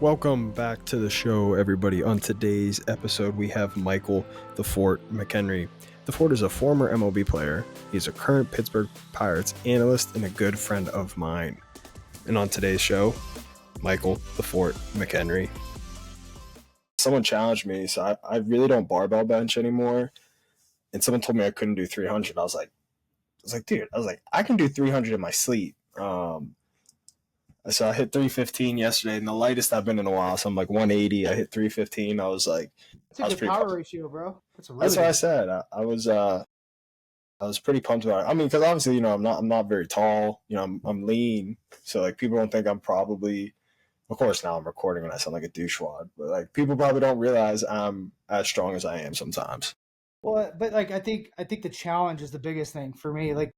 Welcome back to the show, everybody. On today's episode, we have Michael "The Fort" Mckenry. The Fort is a former MLB player. He's a current Pittsburgh Pirates analyst and a good friend of mine. And on today's show, Michael "The Fort" Mckenry. Someone challenged me, so I really don't barbell bench anymore. And someone told me I couldn't do 300. I was like, dude, I can do 300 in my sleep. So I hit 315 yesterday, and the lightest I've been in a while. So I'm like 180. I hit 315. I was like, That's a good power ratio, bro. That's what I said. I was pretty pumped about it. I mean, because obviously, I'm not very tall. I'm lean, so like people don't think I'm probably. Of course, now I'm recording and I sound like a douchewad, but like people probably don't realize I'm as strong as I am sometimes. Well, but like I think the challenge is the biggest thing for me. Like,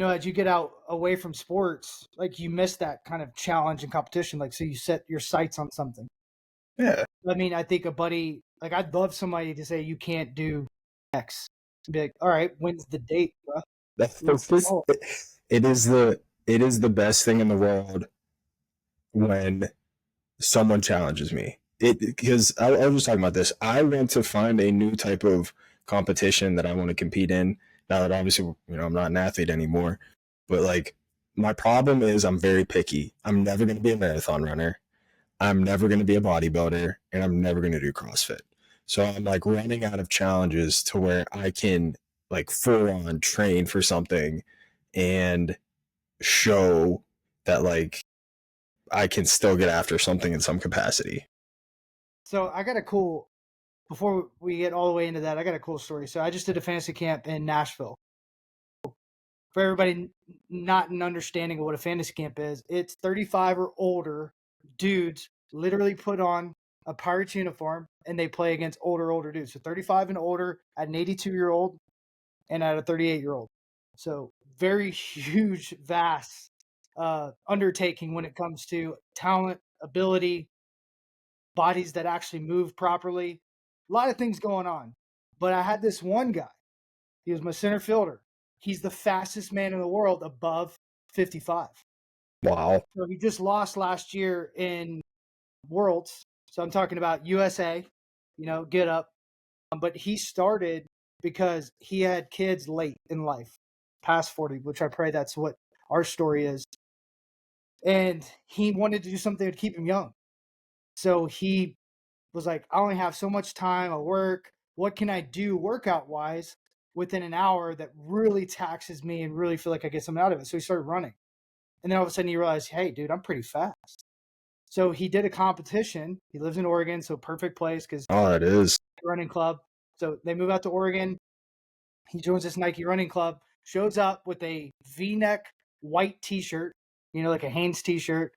as you get out away from sports, like you miss that kind of challenge and competition. Like, so you set your sights on something. Yeah. I mean, I think a buddy, like I'd love somebody to say you can't do X. To be like, all right, when's the date, bro? It is the best thing in the world when someone challenges me. Because I was just talking about this. I want to find a new type of competition that I want to compete in. Now that obviously, I'm not an athlete anymore, but like my problem is I'm very picky. I'm never going to be a marathon runner. I'm never going to be a bodybuilder, and I'm never going to do CrossFit. So I'm like running out of challenges to where I can like full on train for something and show that like I can still get after something in some capacity. So before we get all the way into that, I got a cool story. So I just did a fantasy camp in Nashville. For everybody not an understanding of what a fantasy camp is, it's 35 or older dudes literally put on a Pirates uniform and they play against older dudes. So 35 and older at an 82-year-old and at a 38-year-old. So very huge, vast undertaking when it comes to talent, ability, bodies that actually move properly. A lot of things going on. But I had this one guy. He was my center fielder. He's the fastest man in the world above 55. Wow. So he just lost last year in Worlds. So I'm talking about USA, get up. But he started because he had kids late in life, past 40, which I pray that's what our story is. And he wanted to do something to keep him young. So he was like, I only have so much time at work. What can I do workout wise within an hour that really taxes me and really feel like I get something out of it? So he started running. And then all of a sudden he realized, hey, dude, I'm pretty fast. So he did a competition. He lives in Oregon, so perfect place because it is running club. So they move out to Oregon. He joins this Nike running club, shows up with a V-neck white t-shirt, like a Hanes t-shirt,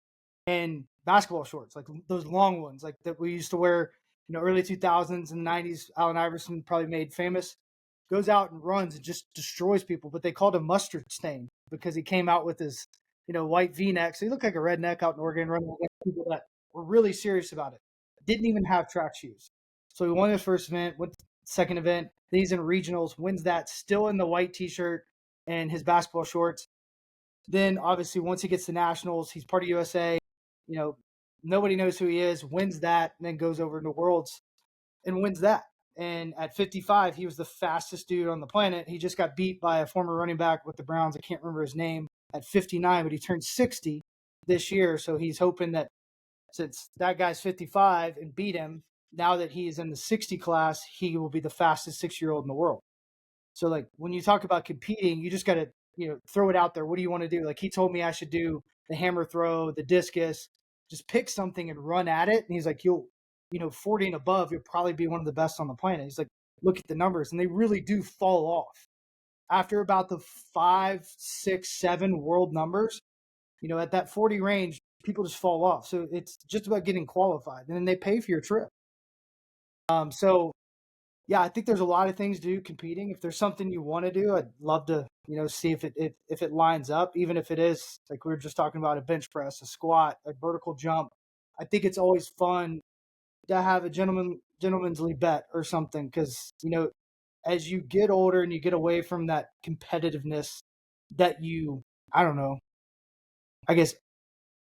and basketball shorts, like those long ones, like that we used to wear, early 2000s and 90s. Allen Iverson probably made famous. Goes out and runs and just destroys people, but they called him mustard stain because he came out with his, white V-neck. So he looked like a redneck out in Oregon running against people that were really serious about it. Didn't even have track shoes. So he won his first event, went second event. Then he's in regionals, wins that, still in the white t-shirt and his basketball shorts. Then obviously once he gets to nationals, he's part of USA. Nobody knows who he is, wins that, and then goes over into Worlds and wins that. And at 55, he was the fastest dude on the planet. He just got beat by a former running back with the Browns. I can't remember his name at 59, but he turned 60 this year. So he's hoping that since that guy's 55 and beat him, now that he is in the 60 class, he will be the fastest 6-year-old in the world. So like when you talk about competing, you just got to, throw it out there. What do you want to do? Like he told me I should do the hammer throw, the discus, just pick something and run at it. And he's like, 40 and above, you'll probably be one of the best on the planet. He's like, look at the numbers. And they really do fall off. After about the 5, 6, 7 world numbers, at that 40 range, people just fall off. So it's just about getting qualified. And then they pay for your trip. So yeah, I think there's a lot of things to do competing. If there's something you want to do, I'd love to, see if it lines up, even if it is like we were just talking about a bench press, a squat, a vertical jump. I think it's always fun to have a gentleman's league bet or something because, as you get older and you get away from that competitiveness that you, I don't know, I guess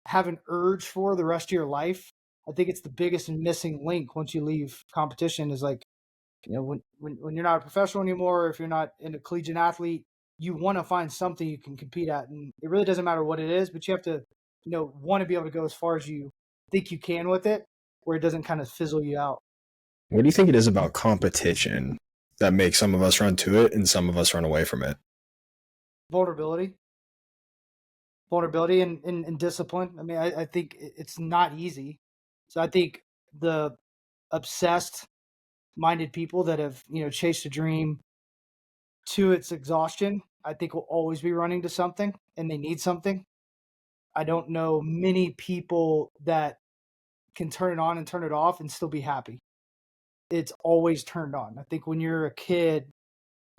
have an urge for the rest of your life, I think it's the biggest and missing link once you leave competition is like, when you're not a professional anymore, if you're not in a collegiate athlete, you want to find something you can compete at. And it really doesn't matter what it is, but you have to, want to be able to go as far as you think you can with it, where it doesn't kind of fizzle you out. What do you think it is about competition that makes some of us run to it and some of us run away from it? Vulnerability, vulnerability and discipline. I mean, I think it's not easy. So I think the obsessed minded people that have, chased a dream to its exhaustion, I think will always be running to something and they need something. I don't know many people that can turn it on and turn it off and still be happy. It's always turned on. I think when you're a kid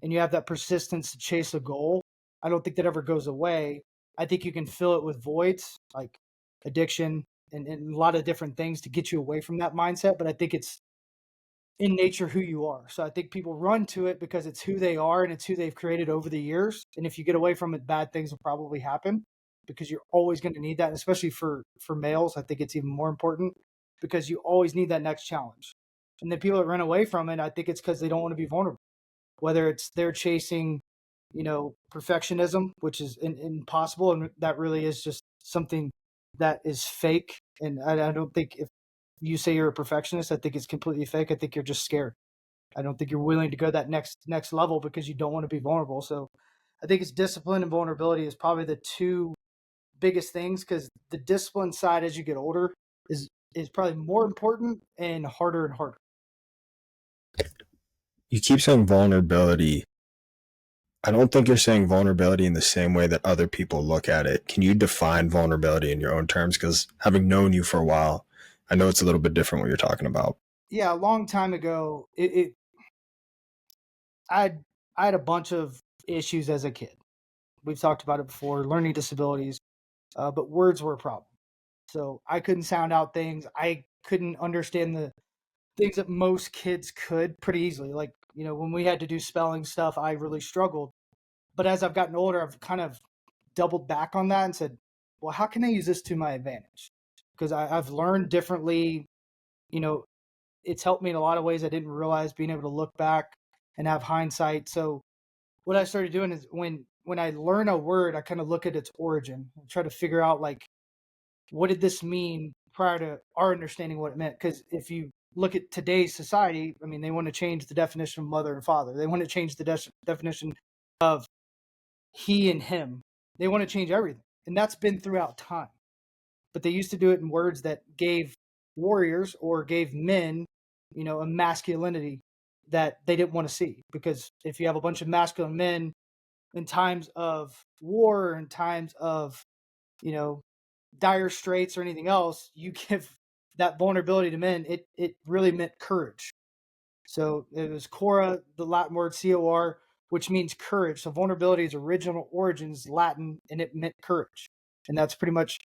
and you have that persistence to chase a goal, I don't think that ever goes away. I think you can fill it with voids like addiction and a lot of different things to get you away from that mindset. But I think it's in nature who you are. So I think people run to it because it's who they are and it's who they've created over the years. And if you get away from it, bad things will probably happen because you're always going to need that. And especially for males, I think it's even more important because you always need that next challenge. And the people that run away from it, I think it's because they don't want to be vulnerable. Whether it's they're chasing, perfectionism, which is impossible, and that really is just something that is fake. And I don't think if you say you're a perfectionist, I think it's completely fake. I think you're just scared. I don't think you're willing to go that next level because you don't want to be vulnerable. So I think it's discipline and vulnerability is probably the two biggest things because the discipline side as you get older is probably more important and harder. You keep saying vulnerability. I don't think you're saying vulnerability in the same way that other people look at it. Can you define vulnerability in your own terms? Because having known you for a while, I know it's a little bit different what you're talking about. Yeah, a long time ago, I I had a bunch of issues as a kid. We've talked about it before, learning disabilities, but words were a problem. So I couldn't sound out things. I couldn't understand the things that most kids could pretty easily. Like, when we had to do spelling stuff, I really struggled. But as I've gotten older, I've kind of doubled back on that and said, well, how can I use this to my advantage? Because I've learned differently. You know, it's helped me in a lot of ways I didn't realize, being able to look back and have hindsight. So what I started doing is when I learn a word, I kind of look at its origin and try to figure out like what did this mean prior to our understanding what it meant. Because if you look at today's society, I mean, they want to change the definition of mother and father. They want to change the definition of he and him. They want to change everything, and that's been throughout time. But they used to do it in words that gave warriors or gave men, a masculinity that they didn't want to see. Because if you have a bunch of masculine men in times of war, in times of, you know, dire straits or anything else, you give that vulnerability to men, it really meant courage. So it was Cora, the Latin word cor, which means courage. So vulnerability's original origins Latin, and it meant courage. And that's pretty much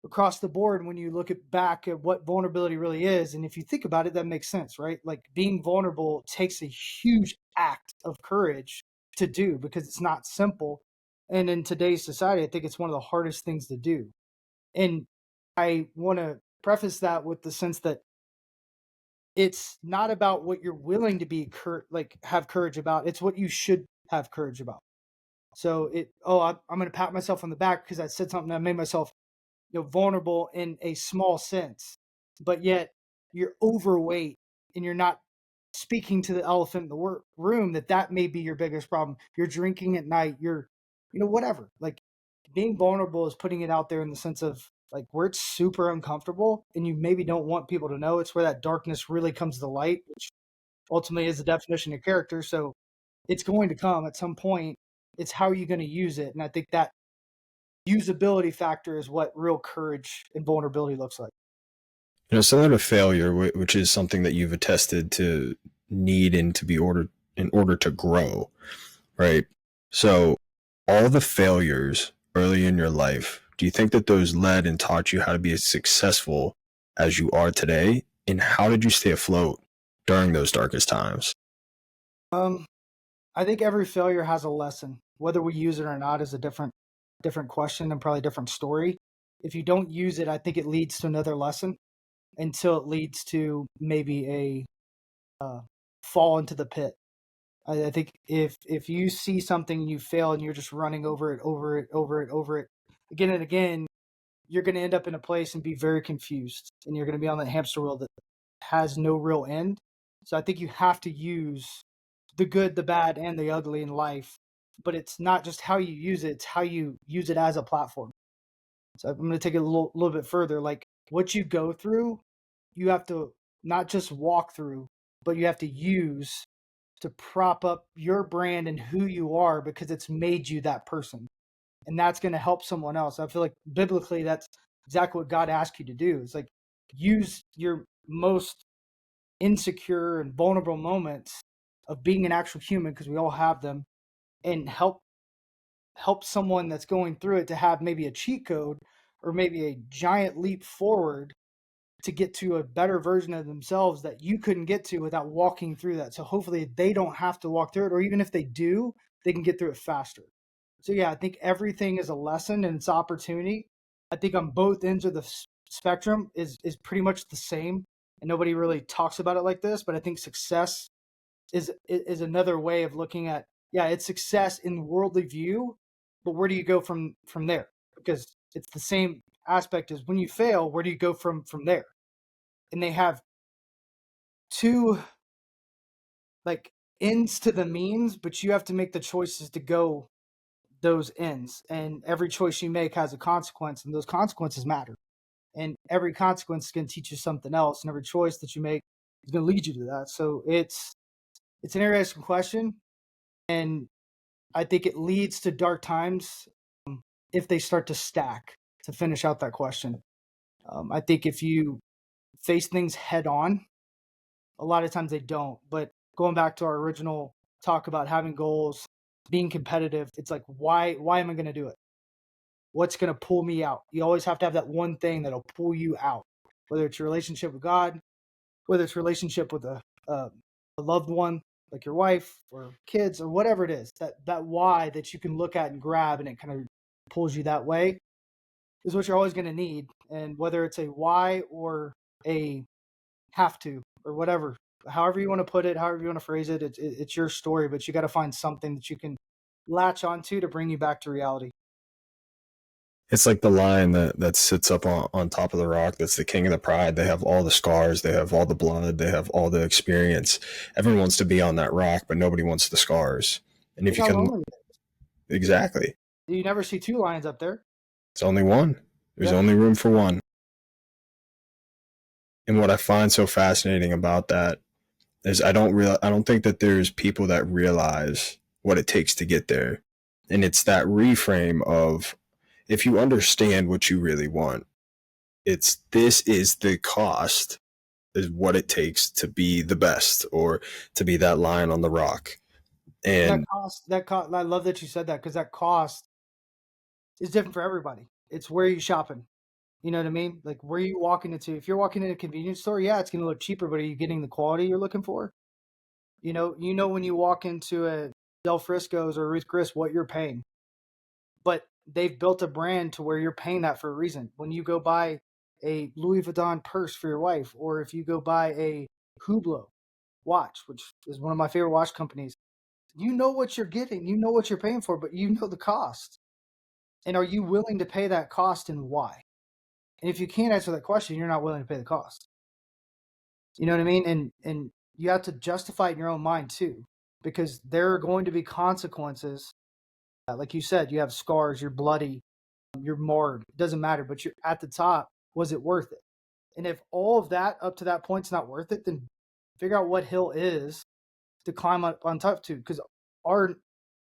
across the board when you look back at what vulnerability really is. And if you think about it, that makes sense, right? Like being vulnerable takes a huge act of courage to do because it's not simple. And in today's society, I think it's one of the hardest things to do. And I want to preface that with the sense that it's not about what you're willing to be have courage about. It's what you should have courage about. So I'm going to pat myself on the back because I said something that made myself vulnerable in a small sense, but yet you're overweight and you're not speaking to the elephant in the room that may be your biggest problem. You're drinking at night. You're, whatever. Like being vulnerable is putting it out there in the sense of like where it's super uncomfortable and you maybe don't want people to know. It's where that darkness really comes to light, which ultimately is the definition of character. So it's going to come at some point. It's how are you going to use it? And I think that usability factor is what real courage and vulnerability looks like. Similar to failure, which is something that you've attested to need and to be ordered in order to grow, right? So, all the failures early in your life, do you think that those led and taught you how to be as successful as you are today? And how did you stay afloat during those darkest times? Um, I think every failure has a lesson. Whether we use it or not is a different question and probably a different story. If you don't use it, I think it leads to another lesson. until it leads to maybe a fall into the pit. I think if you see something and you fail and you're just running over it again and again, you're going to end up in a place and be very confused, and you're going to be on that hamster wheel that has no real end. So I think you have to use the good, the bad, and the ugly in life, but it's not just how you use it; it's how you use it as a platform. So I'm going to take it a little bit further. Like what you go through, you have to not just walk through, but you have to use to prop up your brand and who you are because it's made you that person. And that's going to help someone else. I feel like biblically, that's exactly what God asked you to do. It's like use your most insecure and vulnerable moments of being an actual human, because we all have them, and help someone that's going through it to have maybe a cheat code or maybe a giant leap forward to get to a better version of themselves that you couldn't get to without walking through that. So hopefully they don't have to walk through it, or even if they do, they can get through it faster. So yeah, I think everything is a lesson and it's opportunity. I think on both ends of the spectrum is pretty much the same, and nobody really talks about it like this. But I think success is another way of looking at, yeah, it's success in worldly view, but where do you go from there? Because it's the same aspect as when you fail, where do you go from there? And they have two like ends to the means, but you have to make the choices to go those ends. And every choice you make has a consequence, and those consequences matter. And every consequence is going to teach you something else, and every choice that you make is going to lead you to that. So it's an interesting question, and I think it leads to dark times if they start to stack. To finish out that question, I think if you face things head on, a lot of times they don't. But going back to our original talk about having goals, being competitive, it's like why am I going to do it? What's going to pull me out? You always have to have that one thing that'll pull you out, whether it's your relationship with God, whether it's relationship with a loved one like your wife or kids or whatever it is. That why that you can look at and grab, and it kind of pulls you that way, is what you're always going to need. And whether it's a why or a have to or whatever, however you want to put it, however you want to phrase it, it's your story, but you got to find something that you can latch onto to bring you back to reality. It's like the lion that sits up on top of the rock. That's the king of the pride. They have all the scars. They have all the blood. They have all the experience. Everyone wants to be on that rock, but nobody wants the scars. And if Think you how can, lonely exactly, you never see two lions up there. it's only one. There's Yep. only room for one. And what I find so fascinating about that is I don't think that there's people that realize what it takes to get there. And it's that reframe of, if you understand what you really want, it's this is the cost, is what it takes to be the best, or to be that lion on the rock. And And that cost, I love that you said that, because that cost is different for everybody. It's where you shopping. You know what I mean? Like where you walking into. If you're walking in a convenience store, yeah, it's going to look cheaper, but are you getting the quality you're looking for? You know when you walk into a Del Frisco's or Ruth Chris, what you're paying. But they've built a brand to where you're paying that for a reason. When you go buy a Louis Vuitton purse for your wife, or if you go buy a Hublot watch, which is one of my favorite watch companies, you know what you're getting, you know what you're paying for, but you know the cost. And are you willing to pay that cost, and why? And if you can't answer that question, you're not willing to pay the cost. You know what I mean? And you have to justify it in your own mind too, because there are going to be consequences. Like you said, you have scars, you're bloody, you're marred. It doesn't matter, but you're at the top. Was it worth it? And if all of that up to that point's not worth it, then figure out what hill is to climb up on top to. Because our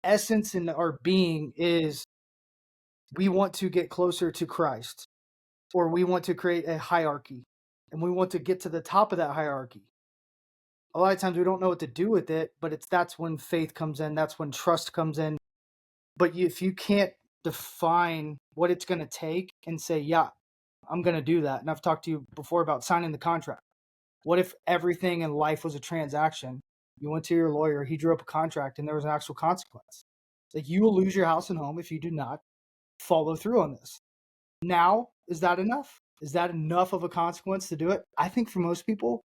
essence and our being is, we want to get closer to Christ, or we want to create a hierarchy, and we want to get to the top of that hierarchy. A lot of times we don't know what to do with it, but that's when faith comes in. That's when trust comes in. But if you can't define what it's going to take and say, yeah, I'm going to do that. And I've talked to you before about signing the contract. What if everything in life was a transaction? You went to your lawyer, he drew up a contract, and there was an actual consequence. Like, you will lose your house and home if you do not follow through on this. Now, is that enough? Is that enough of a consequence to do it? I think for most people,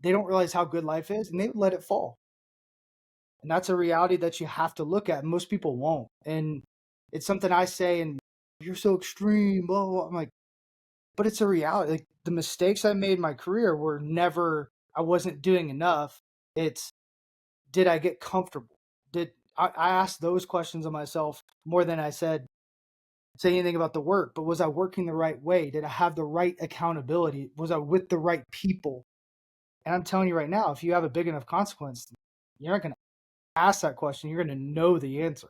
they don't realize how good life is and they let it fall. And that's a reality that you have to look at. Most people won't. And it's something I say, and you're so extreme, blah, blah, blah. I'm like, but it's a reality. Like the mistakes I made in my career were never, I wasn't doing enough. It's, did I get comfortable? I asked those questions of myself more than I say anything about the work, but was I working the right way? Did I have the right accountability? Was I with the right people? And I'm telling you right now, if you have a big enough consequence, you're not going to ask that question. You're going to know the answer.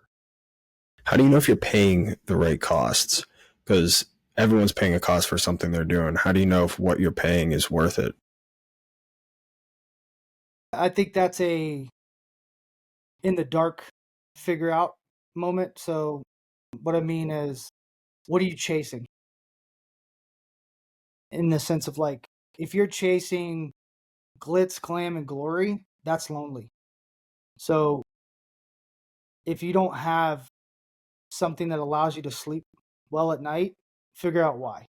How do you know if you're paying the right costs? Because everyone's paying a cost for something they're doing. How do you know if what you're paying is worth it? I think that's a in the dark figure out moment. So what I mean is, what are you chasing? In the sense of like, if you're chasing glitz, glam, and glory, that's lonely. So if you don't have something that allows you to sleep well at night, figure out why.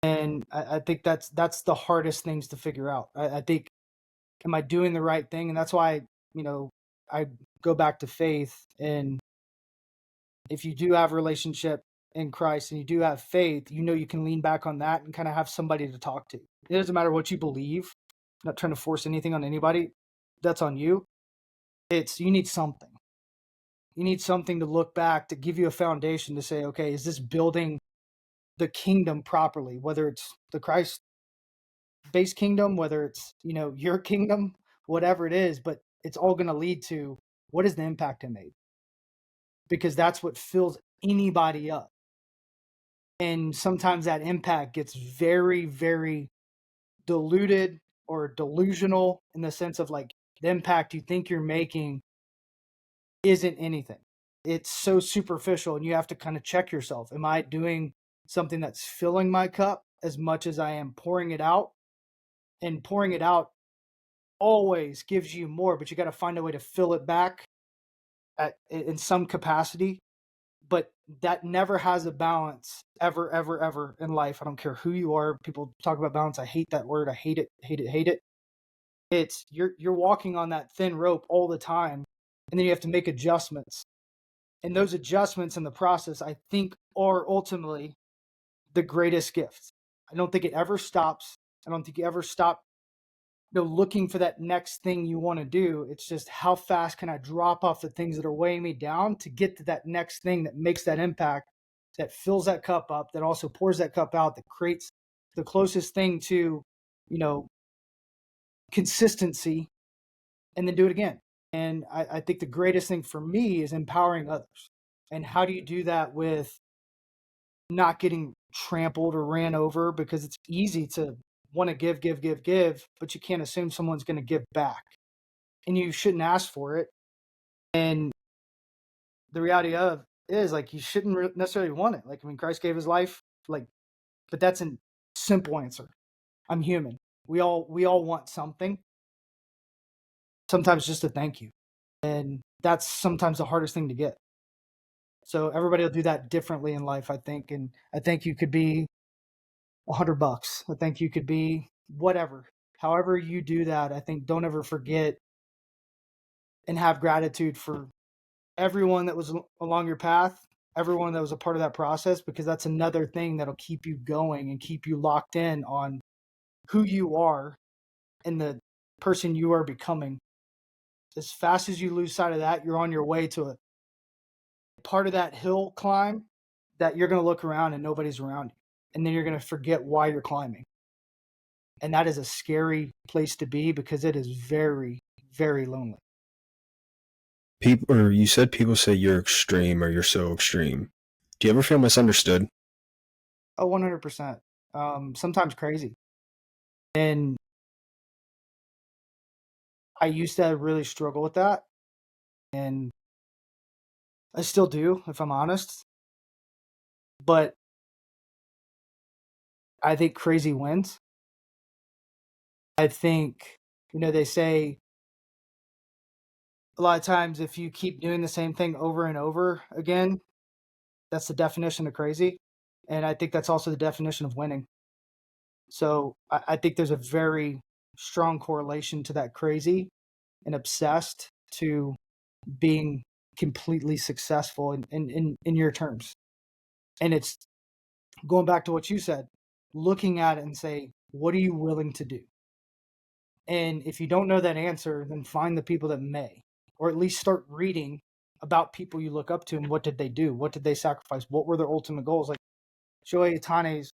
And I think that's the hardest things to figure out. I think, am I doing the right thing? And that's why, you know, I go back to faith. And if you do have a relationship in Christ and you do have faith, you know you can lean back on that and kind of have somebody to talk to. It doesn't matter what you believe. I'm not trying to force anything on anybody. That's on you. It's you need something. You need something to look back to give you a foundation to say, okay, is this building the kingdom properly? Whether it's the Christ based kingdom, whether it's, you know, your kingdom, whatever it is, but it's all going to lead to what is the impact I made? Because that's what fills anybody up. And sometimes that impact gets very, very diluted or delusional in the sense of like the impact you think you're making isn't anything. It's so superficial, and you have to kind of check yourself. Am I doing something that's filling my cup as much as I am pouring it out? And pouring it out always gives you more, but you got to find a way to fill it back in some capacity. But that never has a balance ever, ever, ever in life. I don't care who you are. People talk about balance. I hate that word. I hate it, hate it, hate it. It's you're walking on that thin rope all the time, and then you have to make adjustments. And those adjustments in the process, I think, are ultimately the greatest gift. I don't think it ever stops. I don't think you ever stop, you know, looking for that next thing you want to do. It's just how fast can I drop off the things that are weighing me down to get to that next thing that makes that impact, that fills that cup up, that also pours that cup out, that creates the closest thing to, you know, consistency, and then do it again. And I think the greatest thing for me is empowering others. And how do you do that with not getting trampled or ran over? Because it's easy to want to give, but you can't assume someone's going to give back. And you shouldn't ask for it. And the reality of is like you shouldn't necessarily want it. Like, I mean, Christ gave his life, like, but that's a simple answer. I'm human. We all want something. Sometimes just a thank you. And that's sometimes the hardest thing to get. So everybody will do that differently in life, I think. And I think you could be $100. I think you could be whatever. However you do that, I think don't ever forget and have gratitude for everyone that was along your path, everyone that was a part of that process, because that's another thing that'll keep you going and keep you locked in on who you are and the person you are becoming. As fast as you lose sight of that, you're on your way to a part of that hill climb that you're going to look around and nobody's around you. And then you're going to forget why you're climbing. And that is a scary place to be because it is very, very lonely. People, or you said people say you're extreme or you're so extreme. Do you ever feel misunderstood? Oh, 100%. Sometimes crazy. And I used to really struggle with that. And I still do, if I'm honest. But I think crazy wins. I think, you know, they say a lot of times if you keep doing the same thing over and over again, that's the definition of crazy. And I think that's also the definition of winning. So I think there's a very strong correlation to that crazy and obsessed to being completely successful in your terms. And it's going back to what you said, looking at it and say, what are you willing to do? And if you don't know that answer, then find the people that may, or at least start reading about people you look up to and what did they do? What did they sacrifice? What were their ultimate goals? Like Shohei Ohtani's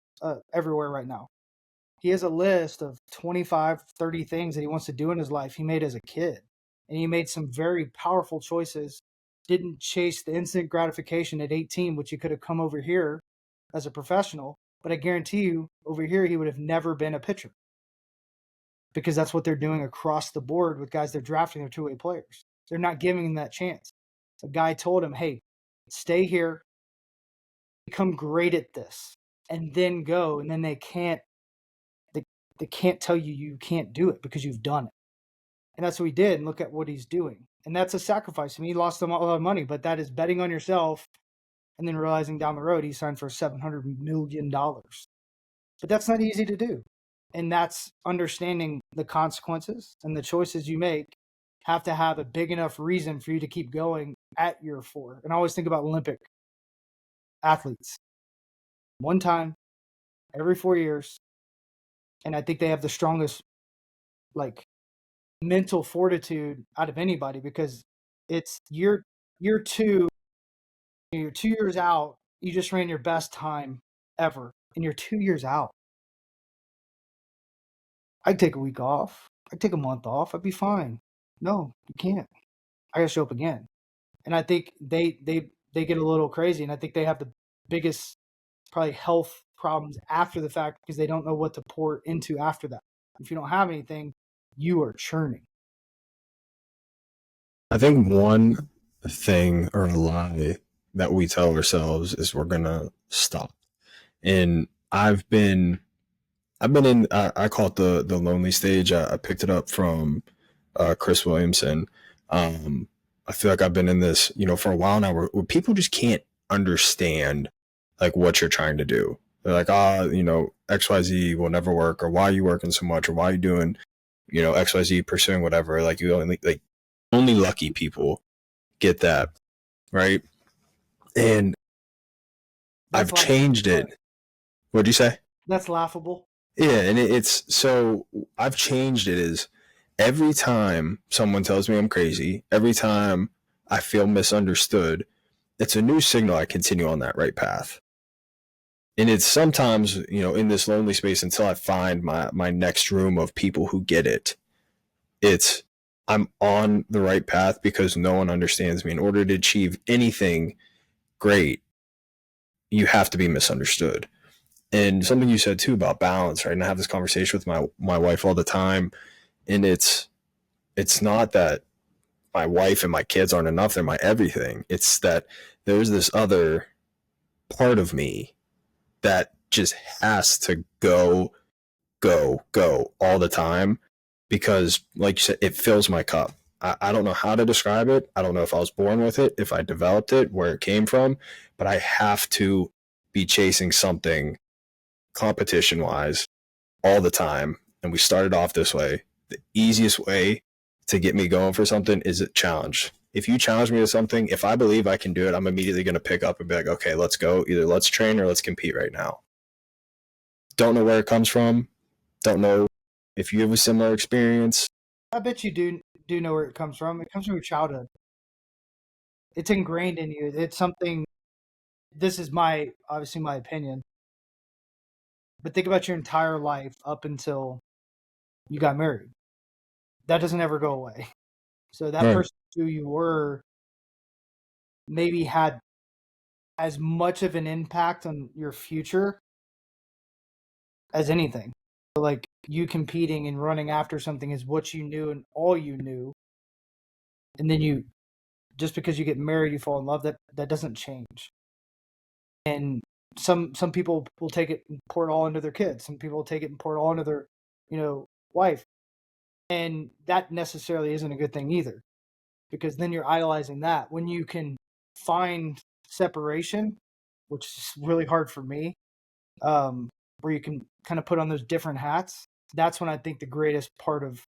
everywhere right now. He has a list of 25, 30 things that he wants to do in his life he made as a kid. And he made some very powerful choices. Didn't chase the instant gratification at 18, which he could have come over here as a professional. But I guarantee you, over here, he would have never been a pitcher. Because that's what they're doing across the board with guys they're drafting, their two-way players. They're not giving him that chance. A guy told him, hey, stay here, become great at this, and then go. And then they can't tell you you can't do it because you've done it. And that's what he did. And look at what he's doing. And that's a sacrifice. I mean, he lost a lot of money, but that is betting on yourself and then realizing down the road he signed for $700 million. But that's not easy to do. And that's understanding the consequences and the choices you make have to have a big enough reason for you to keep going at year 4. And I always think about Olympic athletes. One time, every 4 years. And I think they have the strongest, mental fortitude out of anybody because it's year 2, you're 2 years out, you just ran your best time ever, and you're 2 years out. I'd take a week off. I'd take a month off. I'd be fine. No, you can't. I gotta show up again. And I think they get a little crazy, and I think they have the biggest probably health problems after the fact because they don't know what to pour into after that. If you don't have anything, you are churning. I think one thing or a lie that we tell ourselves is we're gonna stop. And I've been in I call it the lonely stage. I picked it up from Chris Williamson. I feel like I've been in this, for a while now where people just can't understand like what you're trying to do. They're like, XYZ will never work, or why are you working so much, or why are you doing, XYZ pursuing whatever. Like only lucky people get that, right? And That's I've changed it. What'd you say? That's laughable. Yeah, and it's so I've changed it is every time someone tells me I'm crazy, every time I feel misunderstood, it's a new signal I continue on that right path. And it's sometimes, in this lonely space until I find my next room of people who get it. It's I'm on the right path because no one understands me. In order to achieve anything great, you have to be misunderstood. And something you said too about balance, right? And I have this conversation with my wife all the time. And it's not that my wife and my kids aren't enough, they're my everything. It's that there's this other part of me that just has to go all the time because, like you said, it fills my cup. I don't know how to describe it. I don't know if I was born with it, if I developed it, where it came from, but I have to be chasing something competition wise all the time. And we started off this way. The easiest way to get me going for something is a challenge. If you challenge me to something, if I believe I can do it, I'm immediately going to pick up and be like, okay, let's go. Either let's train or let's compete right now. Don't know where it comes from. Don't know if you have a similar experience. I bet you do know where it comes from. It comes from your childhood. It's ingrained in you. It's something. This is obviously my opinion. But think about your entire life up until you got married. That doesn't ever go away. So that Right. person who you were maybe had as much of an impact on your future as anything. So like you competing and running after something is what you knew and all you knew. And then just because you get married, you fall in love, that doesn't change. And some people will take it and pour it all into their kids. Some people will take it and pour it all into their, wife. And that necessarily isn't a good thing either. Because then you're idolizing that. When you can find separation, which is really hard for me, where you can kind of put on those different hats, that's when I think the greatest part of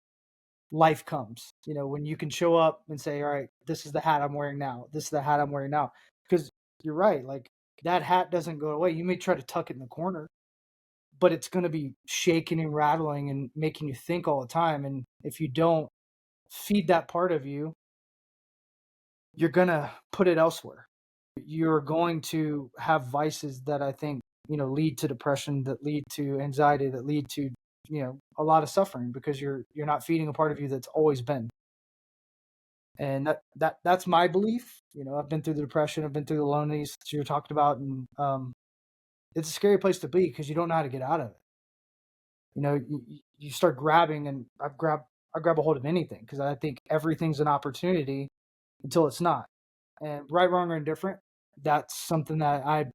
life comes. When you can show up and say, all right, this is the hat I'm wearing now. This is the hat I'm wearing now. Because you're right, like that hat doesn't go away. You may try to tuck it in the corner, but it's going to be shaking and rattling and making you think all the time. And if you don't feed that part of you, you're going to put it elsewhere. You're going to have vices that I think, lead to depression, that lead to anxiety, that lead to, a lot of suffering because you're not feeding a part of you that's always been. And that's my belief. I've been through the depression, I've been through the loneliness that you're talking about, and it's a scary place to be because you don't know how to get out of it. You start grabbing, and I grab a hold of anything because I think everything's an opportunity until it's not. And right, wrong, or indifferent, that's something that I'm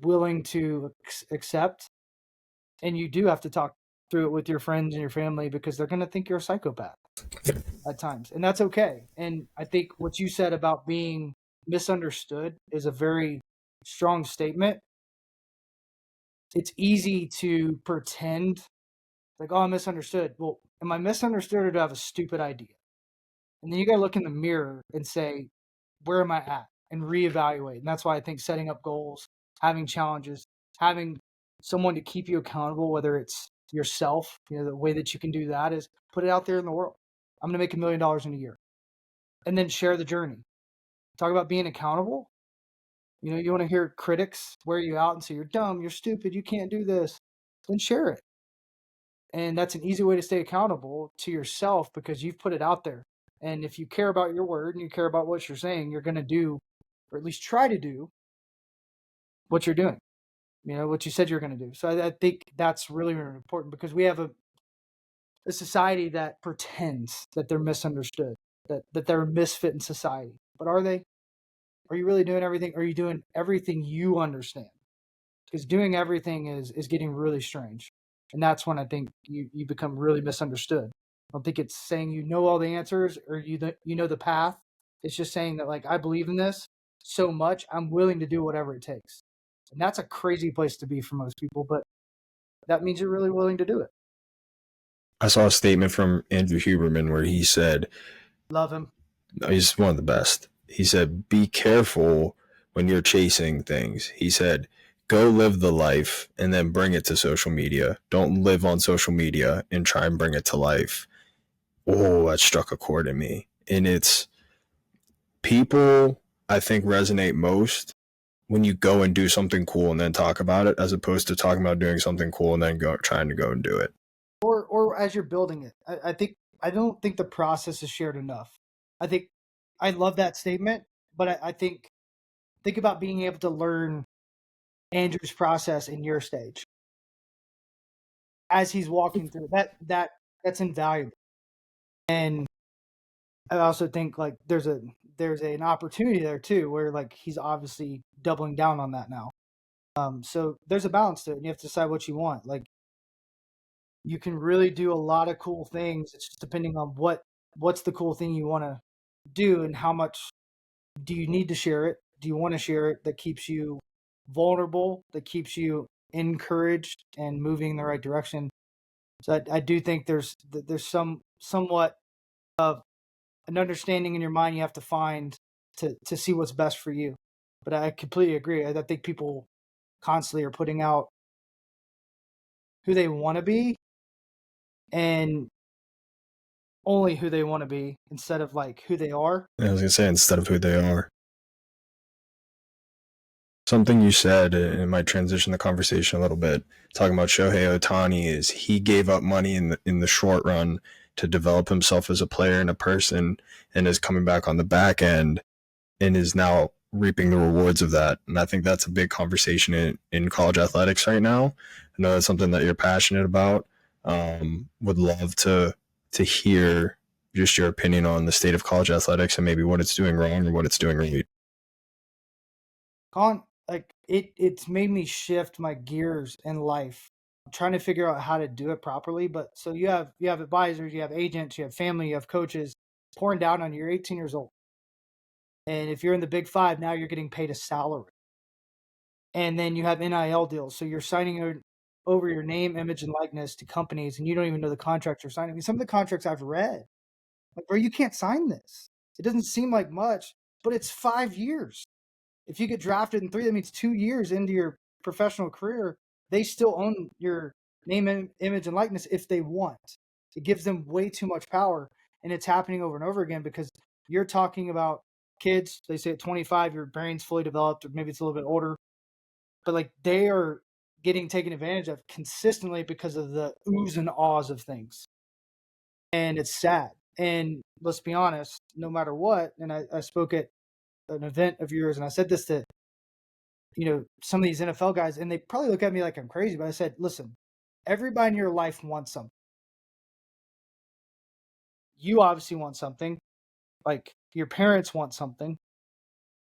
willing to accept. And you do have to talk through it with your friends and your family because they're going to think you're a psychopath at times. And that's okay. And I think what you said about being misunderstood is a very strong statement. It's easy to pretend like, oh, I'm misunderstood. Well, am I misunderstood or do I have a stupid idea? And then you got to look in the mirror and say, where am I at? And reevaluate. And that's why I think setting up goals, having challenges, having someone to keep you accountable, whether it's yourself, the way that you can do that is put it out there in the world. I'm going to make $1 million in a year. And then share the journey. Talk about being accountable. You want to hear critics wear you out and say, you're dumb, you're stupid, you can't do this. Then share it. And that's an easy way to stay accountable to yourself because you've put it out there. And if you care about your word and you care about what you're saying, you're going to do, or at least try to do, what you're doing, what you said you're going to do. So I think that's really, really important because we have a society that pretends that they're misunderstood, that they're a misfit in society. But are they? Are you really doing everything? Are you doing everything you understand? Because doing everything is getting really strange. And that's when I think you become really misunderstood. I don't think it's saying you know all the answers or you know the path. It's just saying that, like, I believe in this so much, I'm willing to do whatever it takes. And that's a crazy place to be for most people, but that means you're really willing to do it. I saw a statement from Andrew Huberman where he said, Love him. he's one of the best. He said, be careful when you're chasing things. He said, go live the life and then bring it to social media. Don't live on social media and try and bring it to life. Oh, that struck a chord in me. And it's people, I think, resonate most when you go and do something cool and then talk about it, as opposed to talking about doing something cool and then trying to go and do it. Or as you're building it. I don't think the process is shared enough. I think I love that statement, but I think about being able to learn Andrew's process in your stage as he's walking through that's invaluable. And I also think like there's an opportunity there too where like he's obviously doubling down on that now. So there's a balance to it, and you have to decide what you want. Like you can really do a lot of cool things. It's just depending on what's the cool thing you want to do and how much do you need to share it? Do you want to share it that keeps you vulnerable, that keeps you encouraged and moving in the right direction? So I do think there's somewhat of an understanding in your mind you have to find to see what's best for you. But I completely agree. I think people constantly are putting out who they want to be and only who they want to be instead of like who they are. I was going to say, instead of who they are. Something you said, and it might transition the conversation a little bit, talking about Shohei Ohtani, is he gave up money in the short run to develop himself as a player and a person, and is coming back on the back end and is now reaping the rewards of that. And I think that's a big conversation in college athletics right now. I know that's something that you're passionate about. Would love to hear just your opinion on the state of college athletics and maybe what it's doing wrong or what it's doing right. Like it's made me shift my gears in life. I'm trying to figure out how to do it properly. But so you have advisors, you have agents, you have family, you have coaches pouring down on you. You're 18 years old. And if you're in the Big Five, now you're getting paid a salary. And then you have NIL deals. So you're signing over your name, image, and likeness to companies, and you don't even know the contracts you're signing. I mean, some of the contracts I've read, like, bro, you can't sign this. It doesn't seem like much, but it's 5 years. If you get drafted in 3, that means 2 years into your professional career, they still own your name, image, and likeness if they want. It gives them way too much power, and it's happening over and over again because you're talking about kids. They say at 25, your brain's fully developed, or maybe it's a little bit older, but like they are getting taken advantage of consistently because of the oohs and ahs of things. And it's sad. And let's be honest, no matter what, and I spoke at an event of yours and I said this to, some of these NFL guys, and they probably look at me like I'm crazy, but I said, listen, everybody in your life wants something. You obviously want something, like your parents want something,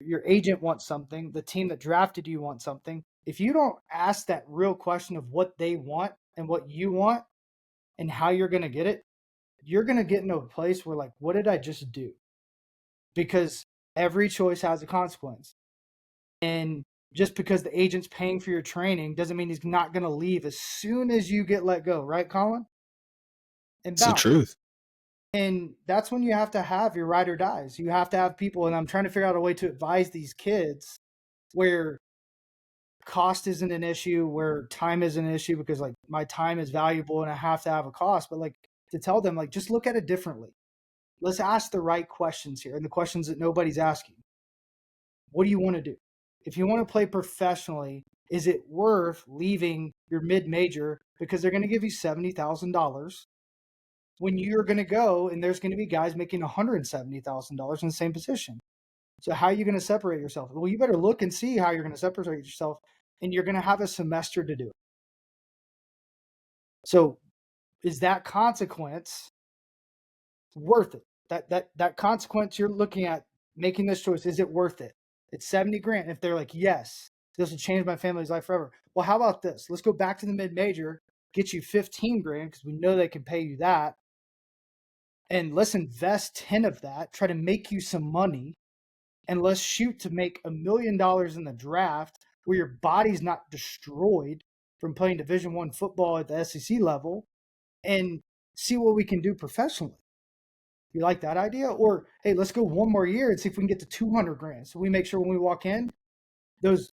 your agent wants something, the team that drafted you wants something. If you don't ask that real question of what they want and what you want and how you're going to get it, you're going to get into a place where, like, what did I just do? Because every choice has a consequence. And just because the agent's paying for your training doesn't mean he's not going to leave as soon as you get let go, right, Colin? And It's the bounce. truth. And that's when you have to have your ride or dies. You have to have people, and I'm trying to figure out a way to advise these kids where cost isn't an issue, where time isn't an issue, because like my time is valuable and I have to have a cost, but like to tell them, like, just look at it differently. Let's ask the right questions here, and the questions that nobody's asking. What do you want to do? If you want to play professionally, is it worth leaving your mid-major because they're going to give you $70,000 when you're going to go and there's going to be guys making $170,000 in the same position? So how are you going to separate yourself? Well, you better look and see how you're going to separate yourself, and you're going to have a semester to do it. So is that consequence worth it? That consequence you're looking at making this choice, is it worth it? It's 70 grand. If they're like, yes, this will change my family's life forever. Well, how about this? Let's go back to the mid-major, get you 15 grand because we know they can pay you that. And let's invest 10 of that, try to make you some money, and let's shoot to make $1 million in the draft where your body's not destroyed from playing Division I football at the SEC level, and see what we can do professionally. You like that idea? Or, hey, let's go one more year and see if we can get to 200 grand. So we make sure when we walk in, those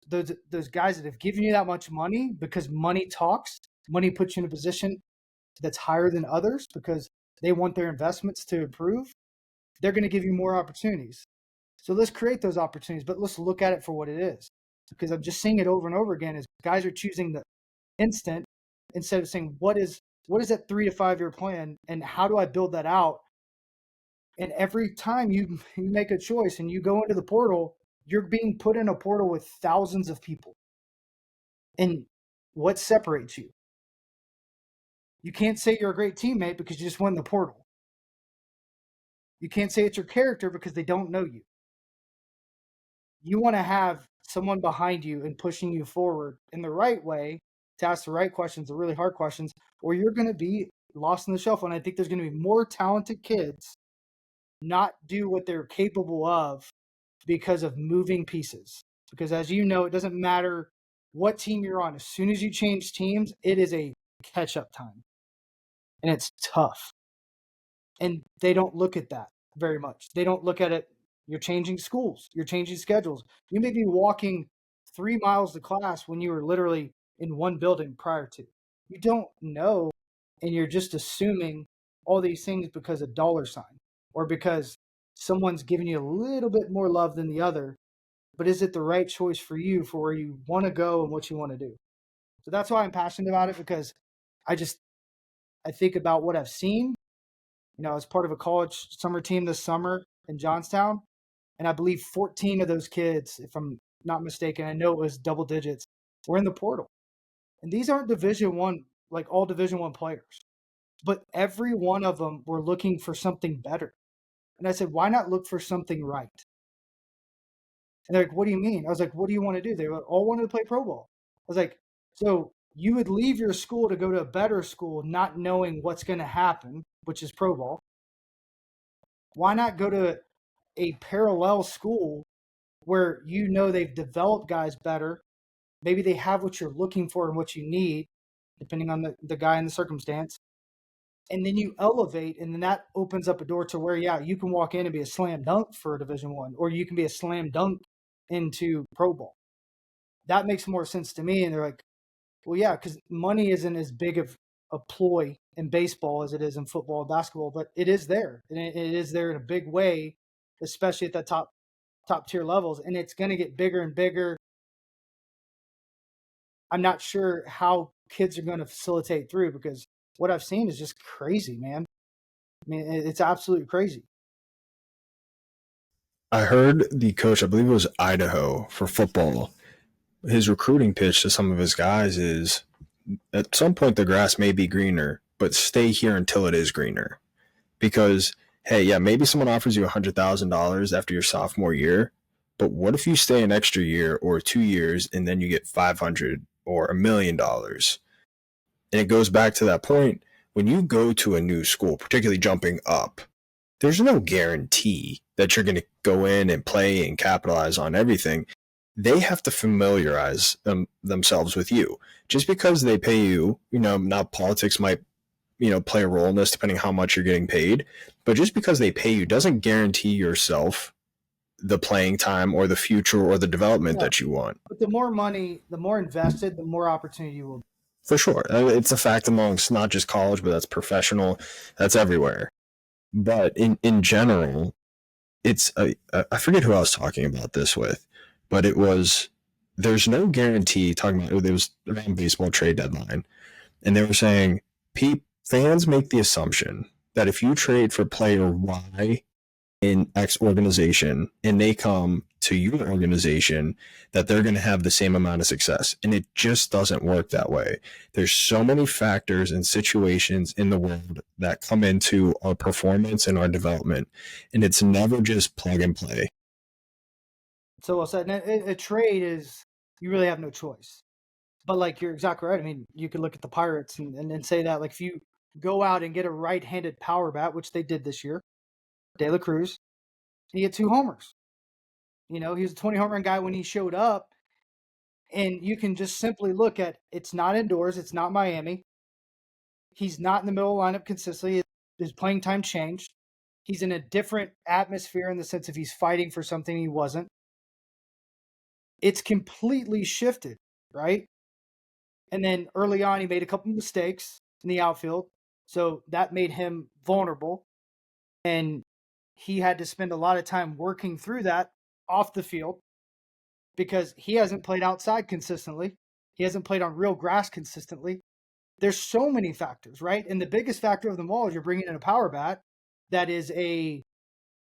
guys that have given you that much money, because money talks, money puts you in a position that's higher than others because they want their investments to improve. They're going to give you more opportunities. So let's create those opportunities, but let's look at it for what it is. Because I'm just seeing it over and over again is guys are choosing the instant instead of saying, what is that 3 to 5 year plan and how do I build that out? And every time you make a choice and you go into the portal, you're being put in a portal with thousands of people. And what separates you? You can't say you're a great teammate because you just won the portal. You can't say it's your character because they don't know you. You want to have someone behind you and pushing you forward in the right way to ask the right questions, the really hard questions, or you're going to be lost in the shelf. And I think there's going to be more talented kids not do what they're capable of because of moving pieces. Because as you know, it doesn't matter what team you're on. As soon as you change teams, it is a catch-up time. And it's tough. And they don't look at that very much. They don't look at it. You're changing schools. You're changing schedules. You may be walking 3 miles to class when you were literally in one building prior to. You don't know, and you're just assuming all these things because of dollar sign or because someone's giving you a little bit more love than the other. But is it the right choice for you for where you want to go and what you want to do? So that's why I'm passionate about it, because I think about what I've seen. I was part of a college summer team this summer in Johnstown, and I believe 14 of those kids, if I'm not mistaken, I know it was double digits, were in the portal. And these aren't Division One, like all Division One players, but every one of them were looking for something better. And I said, why not look for something right? And they're like, what do you mean? I was like, what do you want to do? They all wanted to play pro ball. I was like, so you would leave your school to go to a better school, not knowing what's going to happen, which is pro ball. Why not go to a parallel school where they've developed guys better Maybe they have what you're looking for and what you need, depending on the guy and the circumstance. And then you elevate, and then that opens up a door to where, yeah, you can walk in and be a slam dunk for Division One, or you can be a slam dunk into pro ball. That makes more sense to me. And they're like, well, yeah, because money isn't as big of a ploy in baseball as it is in football and basketball, but it is there, and it is there in a big way, especially at the top tier levels, and it's going to get bigger and bigger. I'm not sure how kids are going to facilitate through, because what I've seen is just crazy, man. I mean, it's absolutely crazy. I heard the coach, I believe it was Idaho for football, his recruiting pitch to some of his guys is at some point the grass may be greener, but stay here until it is greener. Because, hey, yeah, maybe someone offers you $100,000 after your sophomore year, but what if you stay an extra year or 2 years and then you get 500 or $1 million? And it goes back to that point, when you go to a new school, particularly jumping up, there's no guarantee that you're going to go in and play and capitalize on everything. They have to familiarize themselves with you. Just because they pay you, now politics might, play a role in this depending how much you're getting paid. But just because they pay you doesn't guarantee yourself the playing time or the future or the development Yeah. that you want. But the more money, the more invested, the more opportunity you will. For sure. It's a fact amongst not just college, but that's professional, that's everywhere. But in general, I forget who I was talking about this with, but it was there's no guarantee. Talking about it was around baseball trade deadline, and they were saying fans make the assumption that if you trade for player Y in X organization and they come to your organization, that they're going to have the same amount of success. And it just doesn't work that way. There's so many factors and situations in the world that come into our performance and our development. And it's never just plug and play. So well said. And a trade is, you really have no choice. But like, you're exactly right. I mean, you could look at the Pirates and say that, like, if you go out and get a right-handed power bat, which they did this year, De La Cruz, he had 2 homers. He was a 20 home run guy when he showed up. And you can just simply look at, it's not indoors, it's not Miami. He's not in the middle of the lineup consistently. His playing time changed. He's in a different atmosphere in the sense of he's fighting for something he wasn't. It's completely shifted, right? And then early on, he made a couple mistakes in the outfield. So that made him vulnerable. And he had to spend a lot of time working through that off the field, because he hasn't played outside consistently. He hasn't played on real grass consistently. There's so many factors, right? And the biggest factor of them all is you're bringing in a power bat that is a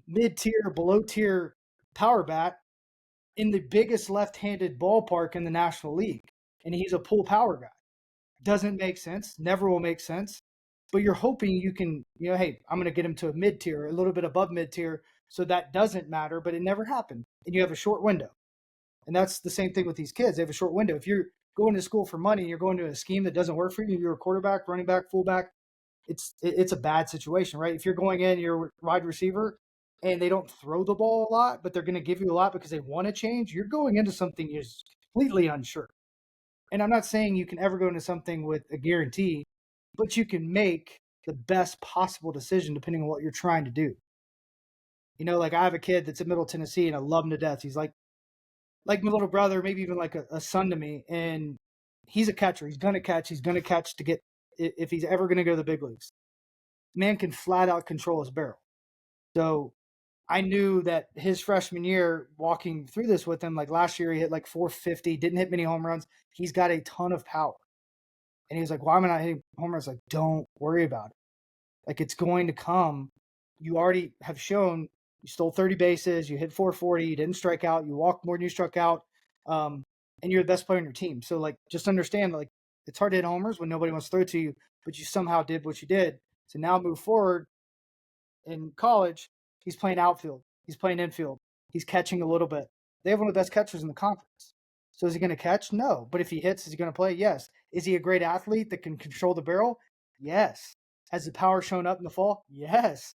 mid-tier, below-tier power bat in the biggest left-handed ballpark in the National League. And he's a pull power guy. Doesn't make sense. Never will make sense. But you're hoping you can, hey, I'm going to get him to a mid-tier, a little bit above mid-tier, so that doesn't matter, but it never happened. And you have a short window. And that's the same thing with these kids. They have a short window. If you're going to school for money and you're going to a scheme that doesn't work for you, you're a quarterback, running back, fullback, it's a bad situation, right? If you're going in, you're a wide receiver, and they don't throw the ball a lot, but they're going to give you a lot because they want to change, you're going into something you're completely unsure. And I'm not saying you can ever go into something with a guarantee, but you can make the best possible decision depending on what you're trying to do. Like, I have a kid that's in Middle Tennessee, and I love him to death. He's like my little brother, maybe even like a son to me. And he's a catcher. He's going to catch. He's going to catch to get, if he's ever going to go to the big leagues. Man can flat out control his barrel. So I knew that his freshman year, walking through this with him, like last year, he hit like 450, didn't hit many home runs. He's got a ton of power. And he was like, why am I not hitting home runs? Like, don't worry about it. Like, it's going to come. You already have shown you stole 30 bases, you hit 440, you didn't strike out, you walked more than you struck out, and you're the best player on your team. So, like, just understand, like, it's hard to hit homers when nobody wants to throw to you, but you somehow did what you did. So now move forward. In college, he's playing outfield, he's playing infield, he's catching a little bit. They have one of the best catchers in the conference. So is he going to catch? No. But if he hits, is he going to play? Yes. Is he a great athlete that can control the barrel? Yes. Has the power shown up in the fall? Yes.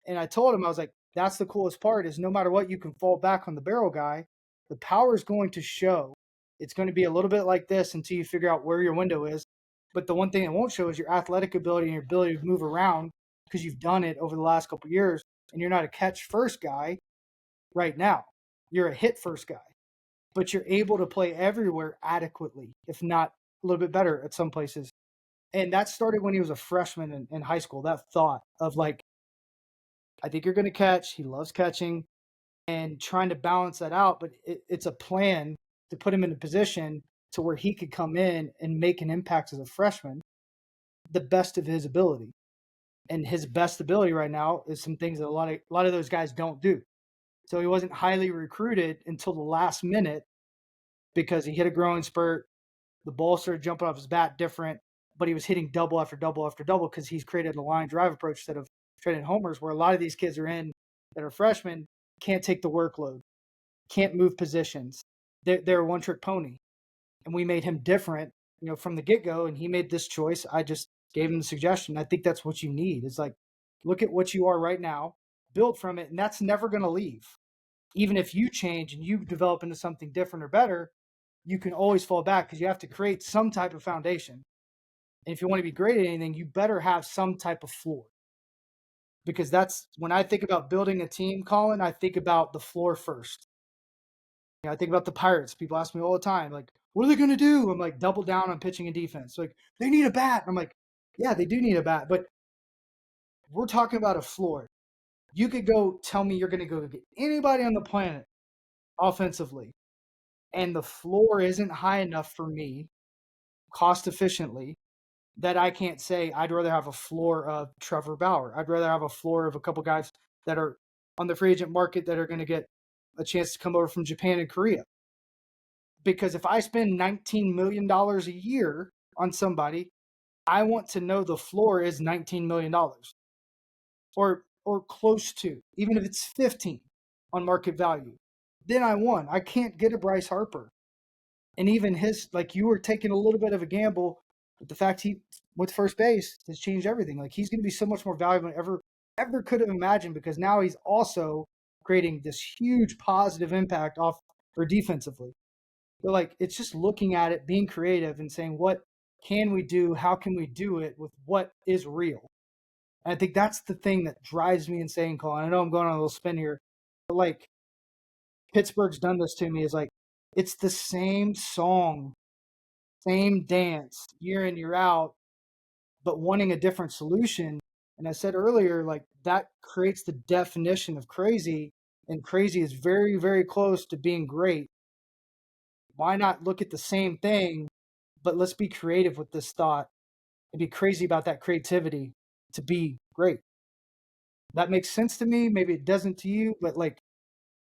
And I told him, I was like, that's the coolest part, is no matter what, you can fall back on the barrel guy. The power is going to show. It's going to be a little bit like this until you figure out where your window is. But the one thing it won't show is your athletic ability and your ability to move around because you've done it over the last couple of years, and you're not a catch first guy right now. You're a hit first guy, but you're able to play everywhere adequately, if not a little bit better at some places. And that started when he was a freshman in high school. That thought of like, I think you're going to catch. He loves catching and trying to balance that out. But it's a plan to put him in a position to where he could come in and make an impact as a freshman, the best of his ability. And his best ability right now is some things that a lot of those guys don't do. So he wasn't highly recruited until the last minute because he hit a growing spurt. The ball started jumping off his bat different, but he was hitting double after double after double because he's created a line drive approach instead of trading homers, where a lot of these kids are in that are freshmen, can't take the workload, can't move positions. They're a one-trick pony. And we made him different, from the get-go, and he made this choice. I just gave him the suggestion. I think that's what you need. It's like, look at what you are right now, build from it, and that's never going to leave. Even if you change and you develop into something different or better, you can always fall back because you have to create some type of foundation. And if you want to be great at anything, you better have some type of floor. Because that's when I think about building a team, Colin, I think about the floor first. I think about the Pirates. People ask me all the time, like, what are they going to do? I'm like, double down on pitching and defense. Like, they need a bat. I'm like, yeah, they do need a bat. But we're talking about a floor. You could go tell me you're going to go get anybody on the planet offensively, and the floor isn't high enough for me cost efficiently that I can't say I'd rather have a floor of Trevor Bauer. I'd rather have a floor of a couple guys that are on the free agent market that are going to get a chance to come over from Japan and Korea. Because if I spend $19 million a year on somebody, I want to know the floor is $19 million or close to, even if it's 15 on market value. Then I won. I can't get a Bryce Harper. And even his, like, you were taking a little bit of a gamble, but the fact he went to first base has changed everything. Like, he's going to be so much more valuable than ever could have imagined, because now he's also creating this huge positive impact off or defensively. But like, it's just looking at it, being creative and saying, what can we do? How can we do it with what is real? And I think that's the thing that drives me insane, Colin. I know I'm going on a little spin here, but like, Pittsburgh's done this to me, is like, it's the same song, same dance, year in, year out, but wanting a different solution. And I said earlier, like, that creates the definition of crazy, and crazy is very, very close to being great. Why not look at the same thing, but let's be creative with this thought and be crazy about that creativity to be great? That makes sense to me. Maybe it doesn't to you, but like,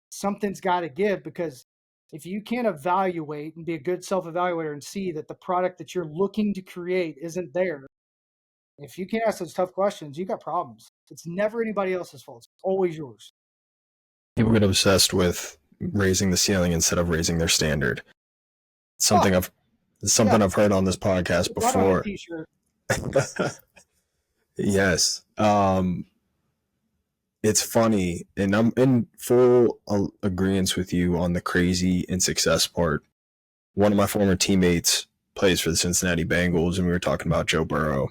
something's got to give, because if you can't evaluate and be a good self-evaluator and see that the product that you're looking to create isn't there, if you can't ask those tough questions, you got problems. It's never anybody else's fault. It's always yours. People get obsessed with raising the ceiling instead of raising their standard. Something I've heard on this podcast Put that on a before. t-shirt. Yes. It's funny, and I'm in full agreement with you on the crazy and success part. One of my former teammates plays for the Cincinnati Bengals, and we were talking about Joe Burrow.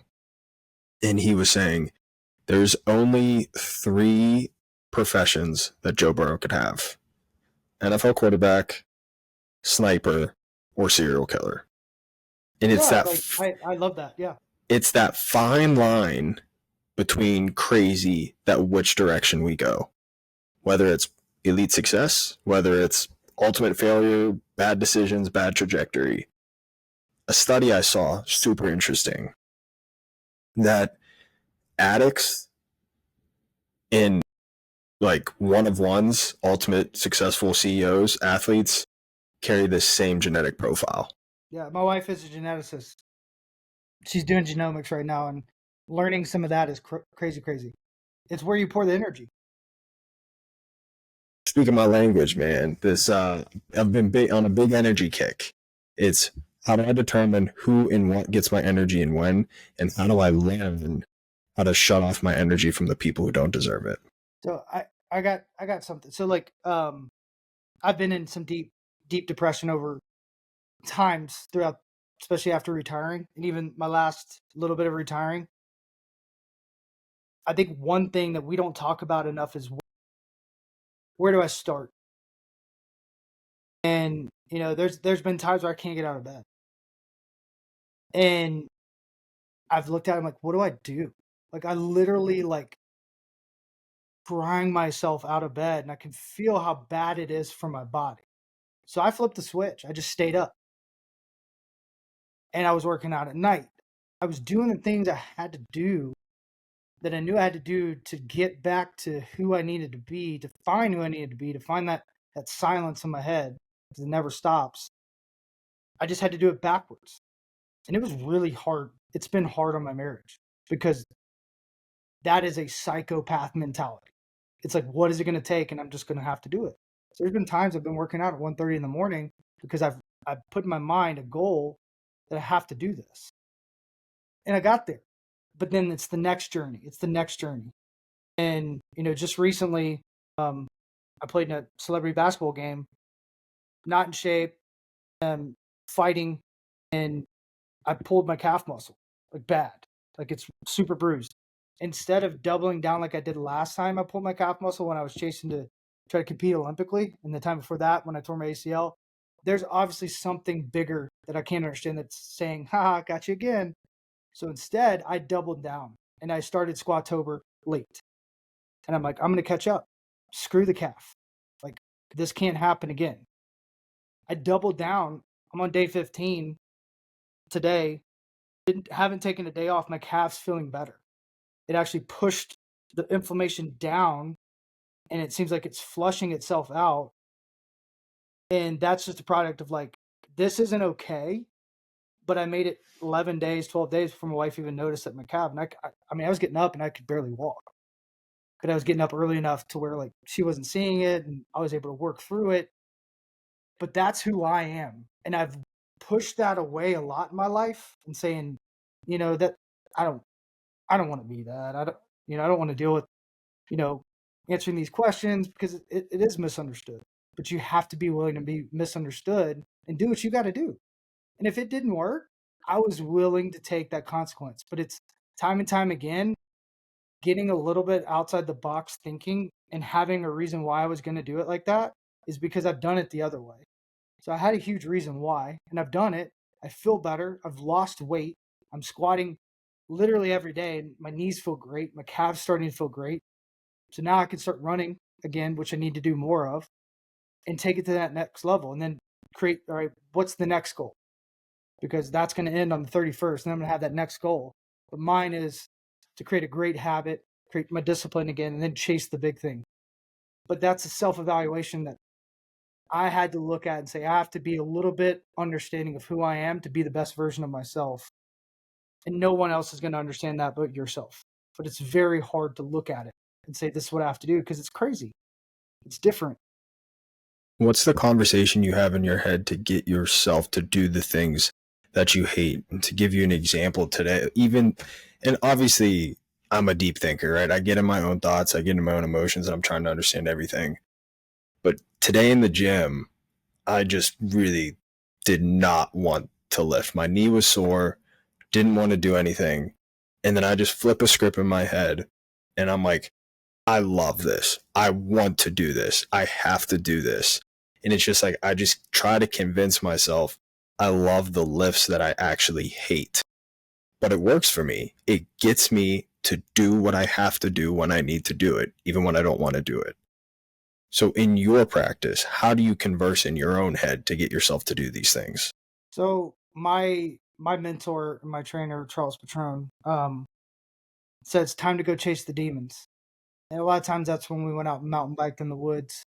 And he was saying there's only 3 professions that Joe Burrow could have: NFL quarterback, sniper, or serial killer. And it's I love that. Yeah. It's that fine line between crazy, that which direction we go. Whether it's elite success, whether it's ultimate failure, bad decisions, bad trajectory. A study I saw, super interesting, that addicts in like one of one's ultimate successful CEOs, athletes, carry the same genetic profile. Yeah, my wife is a geneticist. She's doing genomics right now, and learning some of that is crazy. It's where you pour the energy. Speaking my language, man. I've been on a big energy kick. It's how do I determine who and what gets my energy and when, and how do I learn how to shut off my energy from the people who don't deserve it? So I got something. So like, I've been in some deep depression over times throughout, especially after retiring and even my last little bit of retiring, I think one thing that we don't talk about enough is where do I start? And there's been times where I can't get out of bed, and I've looked at it, I'm like, what do I do? Like I literally like grind myself out of bed, and I can feel how bad it is for my body. So I flipped the switch. I just stayed up, and I was working out at night. I was doing the things I had to do that I knew I had to do to get back to who I needed to be, to find who I needed to be, to find that silence in my head because it never stops. I just had to do it backwards. And it was really hard. It's been hard on my marriage because that is a psychopath mentality. It's like, what is it going to take? And I'm just going to have to do it. So there's been times I've been working out at 1:30 in the morning because I've put in my mind a goal that I have to do this. And I got there. But then it's the next journey. It's the next journey. And, just recently, I played in a celebrity basketball game, not in shape, fighting, and I pulled my calf muscle, like bad, like it's super bruised. Instead of doubling down like I did last time I pulled my calf muscle when I was chasing to try to compete Olympically, and the time before that when I tore my ACL, there's obviously something bigger that I can't understand that's saying, haha, got you again. So instead, I doubled down and I started Squattober late. And I'm like, I'm going to catch up. Screw the calf. Like, this can't happen again. I doubled down. I'm on day 15 today. Haven't taken a day off. My calf's feeling better. It actually pushed the inflammation down, and it seems like it's flushing itself out. And that's just a product of like, this isn't okay. But I made it 11 days, 12 days before my wife even noticed that my calf. And I mean, I was getting up and I could barely walk. But I was getting up early enough to where like she wasn't seeing it and I was able to work through it. But that's who I am. And I've pushed that away a lot in my life and saying, that I don't want to be that. I don't want to deal with, you know, answering these questions because it is misunderstood. But you have to be willing to be misunderstood and do what you got to do. And if it didn't work, I was willing to take that consequence. But it's time and time again, getting a little bit outside the box thinking and having a reason why I was going to do it like that is because I've done it the other way. So I had a huge reason why, and I've done it. I feel better. I've lost weight. I'm squatting literally every day, and my knees feel great. My calves starting to feel great. So now I can start running again, which I need to do more of, and take it to that next level. And then create, all right, what's the next goal? Because that's going to end on the 31st, and I'm going to have that next goal. But mine is to create a great habit, create my discipline again, and then chase the big thing. But that's a self-evaluation that I had to look at and say, I have to be a little bit understanding of who I am to be the best version of myself. And no one else is going to understand that but yourself. But it's very hard to look at it and say, this is what I have to do because it's crazy. It's different. What's the conversation you have in your head to get yourself to do the things that you hate? And to give you an example today, and obviously I'm a deep thinker, right? I get in my own thoughts, I get in my own emotions, and I'm trying to understand everything. But today in the gym, I just really did not want to lift. My knee was sore, didn't want to do anything. And then I just flip a script in my head and I'm like, I love this. I want to do this. I have to do this. And it's just like, I just try to convince myself I love the lifts that I actually hate. But it works for me. It gets me to do what I have to do when I need to do it, even when I don't want to do it. So in your practice, how do you converse in your own head to get yourself to do these things? So my mentor, my trainer, Charles Patron, said it's time to go chase the demons. And a lot of times that's when we went out and mountain biked in the woods.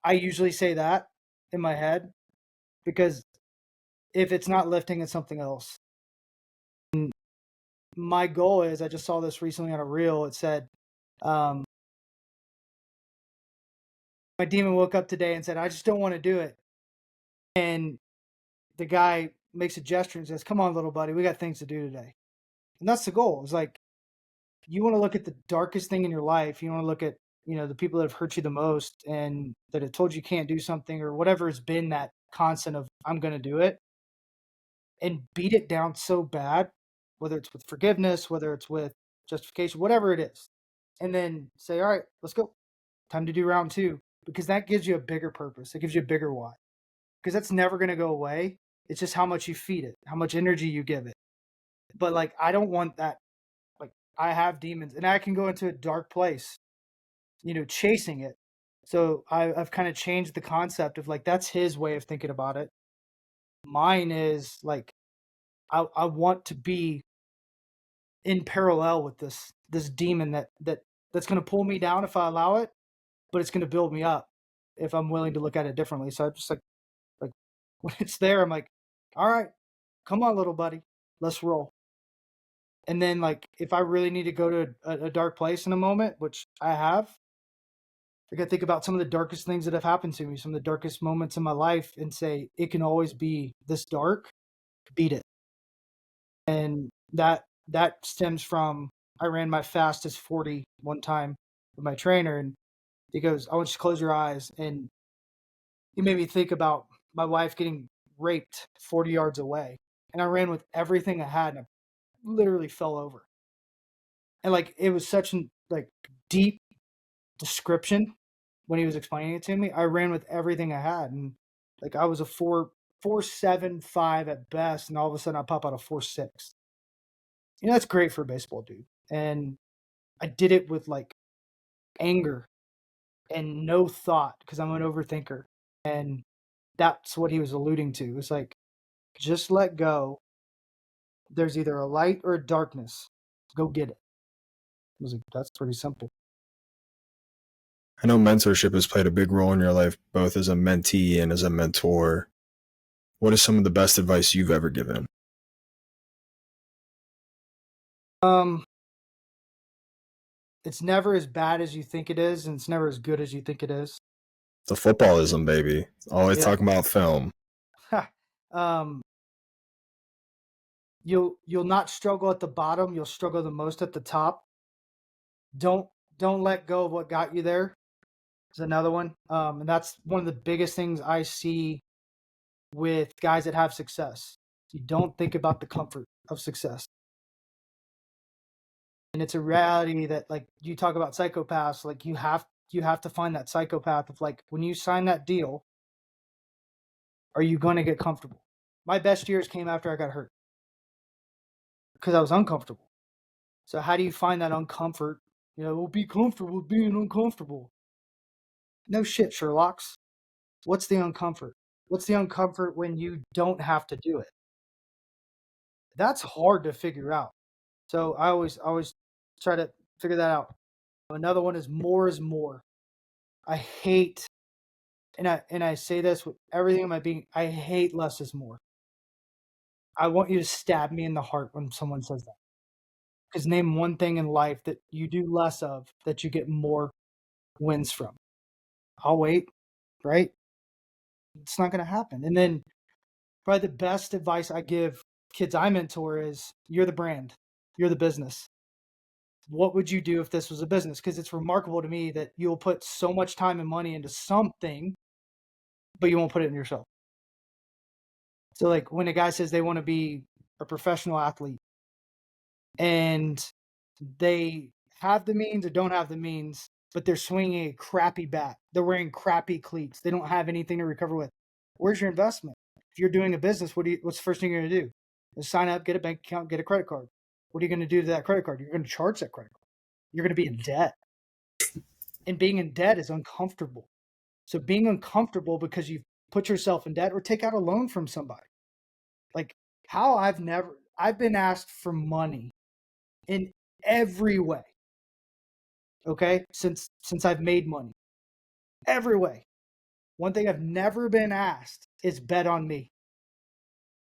I usually say that in my head because if it's not lifting, it's something else. And my goal is, I just saw this recently on a reel. It said, my demon woke up today and said, I just don't want to do it. And the guy makes a gesture and says, come on, little buddy, we got things to do today. And that's the goal. It's like, you want to look at the darkest thing in your life. You want to look at the people that have hurt you the most and that have told you can't do something or whatever has been that constant of I'm going to do it, and beat it down so bad, whether it's with forgiveness, whether it's with justification, whatever it is. And then say, all right, let's go. Time to do round two. Because that gives you a bigger purpose. It gives you a bigger why. Because that's never going to go away. It's just how much you feed it, how much energy you give it. But like, I don't want that. Like, I have demons and I can go into a dark place, chasing it. So I've kind of changed the concept of like, that's his way of thinking about it. Mine is like, I want to be in parallel with this demon that's going to pull me down if I allow it, but it's going to build me up if I'm willing to look at it differently. So I just like when it's there, I'm like, all right, come on, little buddy, let's roll. And then like if I really need to go to a dark place in a moment, which I have, I got to think about some of the darkest things that have happened to me, some of the darkest moments in my life, and say it can always be this dark. Beat it. And that stems from I ran my fastest 40 one time with my trainer, and he goes, I want you to close your eyes. And he made me think about my wife getting raped 40 yards away. And I ran with everything I had and I literally fell over. And like it was such an like deep description when he was explaining it to me. I ran with everything I had. And like I was a 4.75 at best, and all of a sudden I pop out a 4.6. That's great for a baseball dude. And I did it with like anger and no thought because I'm an overthinker. And that's what he was alluding to. It's like, just let go. There's either a light or a darkness. Go get it. I was like, that's pretty simple. I know mentorship has played a big role in your life, both as a mentee and as a mentor. What is some of the best advice you've ever given? It's never as bad as you think it is, and it's never as good as you think it is. The footballism, baby. Always Yeah. talking about film. um, you'll not struggle at the bottom. You'll struggle the most at the top. Don't let go of what got you there. Is another one. And that's one of the biggest things I see with guys that have success. You don't think about the comfort of success. And it's a reality that like you talk about psychopaths, like you have to find that psychopath of like when you sign that deal, are you going to get comfortable? My best years came after I got hurt because I was uncomfortable. So how do you find that uncomfort? Well, be comfortable with being uncomfortable. No shit, Sherlock's. What's the uncomfort? What's the uncomfort when you don't have to do it? That's hard to figure out. So I always try to figure that out. Another one is more is more. I hate, and I say this with everything in my being, I hate less is more. I want you to stab me in the heart when someone says that. Because name one thing in life that you do less of that you get more wins from. I'll wait, right? It's not going to happen. And then probably the best advice I give kids I mentor is you're the brand, you're the business. What would you do if this was a business? Because it's remarkable to me that you'll put so much time and money into something, but you won't put it in yourself. So like when a guy says they want to be a professional athlete and they have the means or don't have the means, but they're swinging a crappy bat, they're wearing crappy cleats, they don't have anything to recover with. Where's your investment? If you're doing a business, what's the first thing you're going to do? Is sign up, get a bank account, get a credit card. What are you going to do to that credit card? You're going to charge that credit card. You're going to be in debt. And being in debt is uncomfortable. So being uncomfortable because you've put yourself in debt or take out a loan from somebody. Like how I've been asked for money in every way. Okay? Since I've made money. Every way. One thing I've never been asked is bet on me.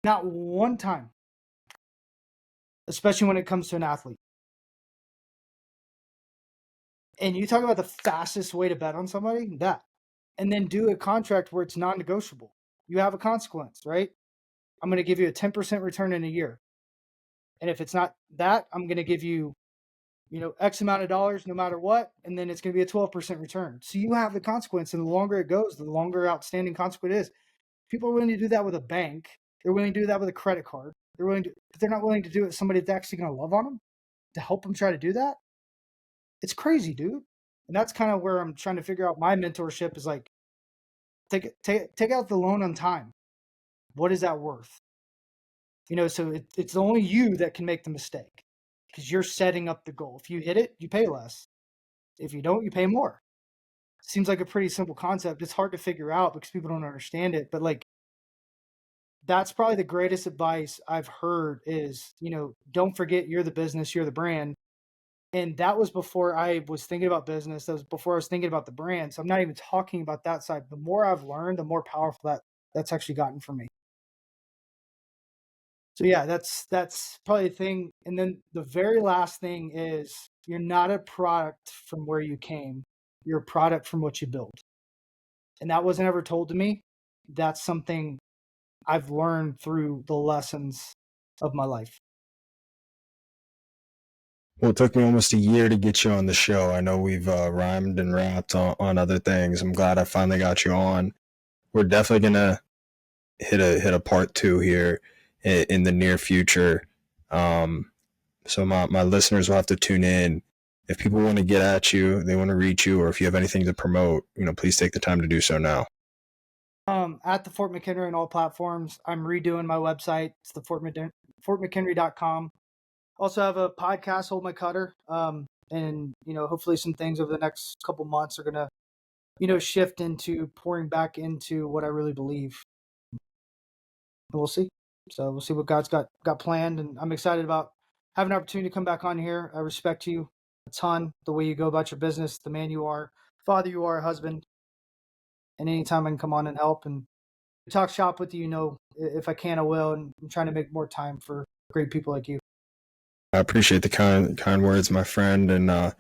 Not one time. Especially when it comes to an athlete. And you talk about the fastest way to bet on somebody? That. And then do a contract where it's non-negotiable. You have a consequence, right? I'm going to give you a 10% return in a year. And if it's not that, I'm going to give you X amount of dollars no matter what, and then it's going to be a 12% return. So you have the consequence, and the longer it goes, the longer outstanding consequence is. People are willing to do that with a bank. They're willing to do that with a credit card. But they're not willing to do it with somebody that's actually going to love on them to help them try to do that. It's crazy, dude. And that's kind of where I'm trying to figure out my mentorship is like, take out the loan on time. What is that worth? So it's only you that can make the mistake because you're setting up the goal. If you hit it, you pay less. If you don't, you pay more. Seems like a pretty simple concept. It's hard to figure out because people don't understand it. But like, that's probably the greatest advice I've heard is, don't forget you're the business, you're the brand. And that was before I was thinking about business. That was before I was thinking about the brand. So I'm not even talking about that side. The more I've learned, the more powerful that's actually gotten for me. So yeah, that's probably the thing. And then the very last thing is you're not a product from where you came. You're a product from what you build. And that wasn't ever told to me. That's something I've learned through the lessons of my life. Well, it took me almost a year to get you on the show. I know we've rhymed and rapped on other things. I'm glad I finally got you on. We're definitely gonna hit a part 2 here in the near future. So my listeners will have to tune in. If people want to get at you, they want to reach you, or if you have anything to promote, please take the time to do so now. At the Fort Mckenry on all platforms. I'm redoing my website. It's the fortmckenry.com. Also have a podcast, Hold My Cutter. And hopefully some things over the next couple months are gonna, shift into pouring back into what I really believe. And we'll see. So we'll see what God's got planned, and I'm excited about having an opportunity to come back on here. I respect you a ton, the way you go about your business, the man you are, father you are, husband. And anytime I can come on and help and talk shop with you, if I can, I will. And I'm trying to make more time for great people like you. I appreciate the kind words, my friend, and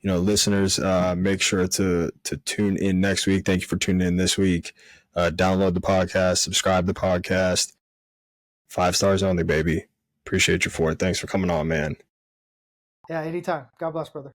listeners, make sure to tune in next week. Thank you for tuning in this week. Download the podcast, subscribe to the podcast. 5 stars only, baby. Appreciate you for it. Thanks for coming on, man. Yeah, anytime. God bless, brother.